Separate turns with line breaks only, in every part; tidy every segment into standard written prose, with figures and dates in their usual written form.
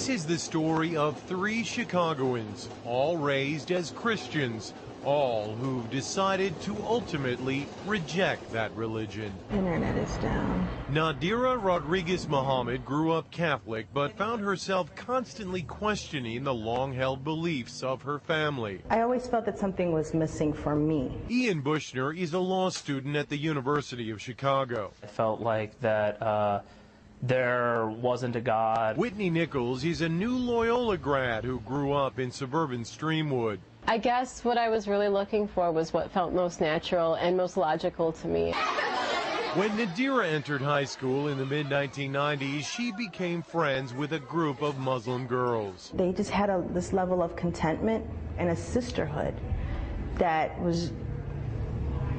This is the story of three Chicagoans, all raised as Christians, all who've decided to ultimately reject that religion.
Internet is down.
Nadira Rodriguez Muhammad grew up Catholic, but found herself constantly questioning the long-held beliefs of her family.
I always felt that something was missing for me.
Ian Bushner is a law student at the University of Chicago.
I felt like that there wasn't a God.
Whitney Nichols is a new Loyola grad who grew up in suburban Streamwood.
I guess what I was really looking for was what felt most natural and most logical to me.
When Nadira entered high school in the mid-1990s, she became friends with a group of Muslim girls.
They just had this level of contentment and a sisterhood that was,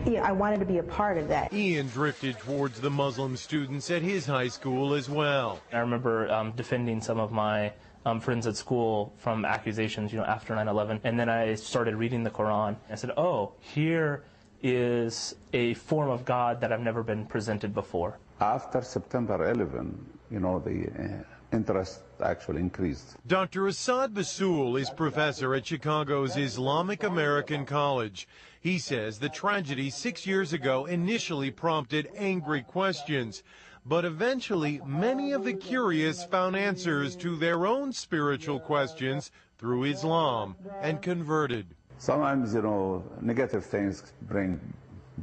I wanted to be a part of that.
Ian drifted towards the Muslim students at his high school as well.
I remember defending some of my friends at school from accusations, after 9/11. And then I started reading the Quran. I said, oh, here is a form of God that I've never been presented before.
After September 11, the interest actually increased.
Dr. Assad Basul is professor at Chicago's Islamic American College. He says the tragedy 6 years ago initially prompted angry questions, but eventually many of the curious found answers to their own spiritual questions through Islam and converted.
Sometimes, negative things bring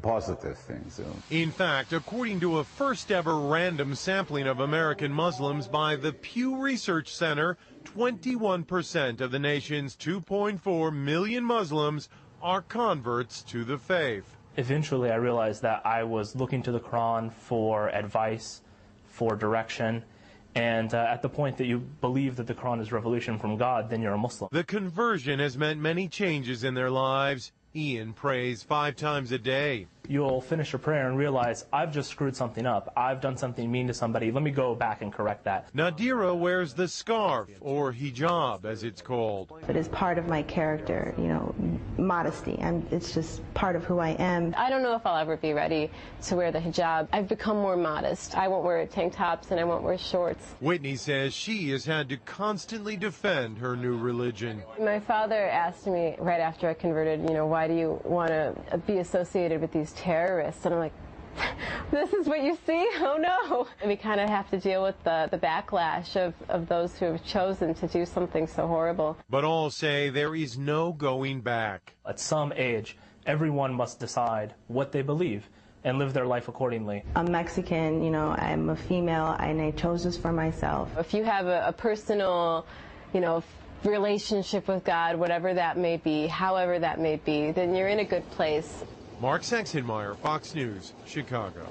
positive things.
In fact, according to a first-ever random sampling of American Muslims by the Pew Research Center, 21% of the nation's 2.4 million Muslims are converts to the faith.
Eventually, I realized that I was looking to the Quran for advice, for direction, and at the point that you believe that the Quran is revelation from God, then you're a Muslim.
The conversion has meant many changes in their lives. Ian prays 5 times a day.
You'll finish a prayer and realize, I've just screwed something up. I've done something mean to somebody. Let me go back and correct that.
Nadira wears the scarf, or hijab as it's called.
It is part of my character, modesty. It's just part of who I am.
I don't know if I'll ever be ready to wear the hijab. I've become more modest. I won't wear tank tops and I won't wear shorts.
Whitney says she has had to constantly defend her new religion.
My father asked me right after I converted, why do you want to be associated with these terrorists? And I'm like, this is what you see? Oh no. And we kind of have to deal with the backlash of those who have chosen to do something so horrible.
But all say there is no going back.
At some age, everyone must decide what they believe and live their life accordingly.
I'm Mexican, I'm a female, and I chose this for myself.
If you have a personal, relationship with God, whatever that may be, however that may be, then you're in a good place.
Mark Saxenmeyer, Fox News, Chicago.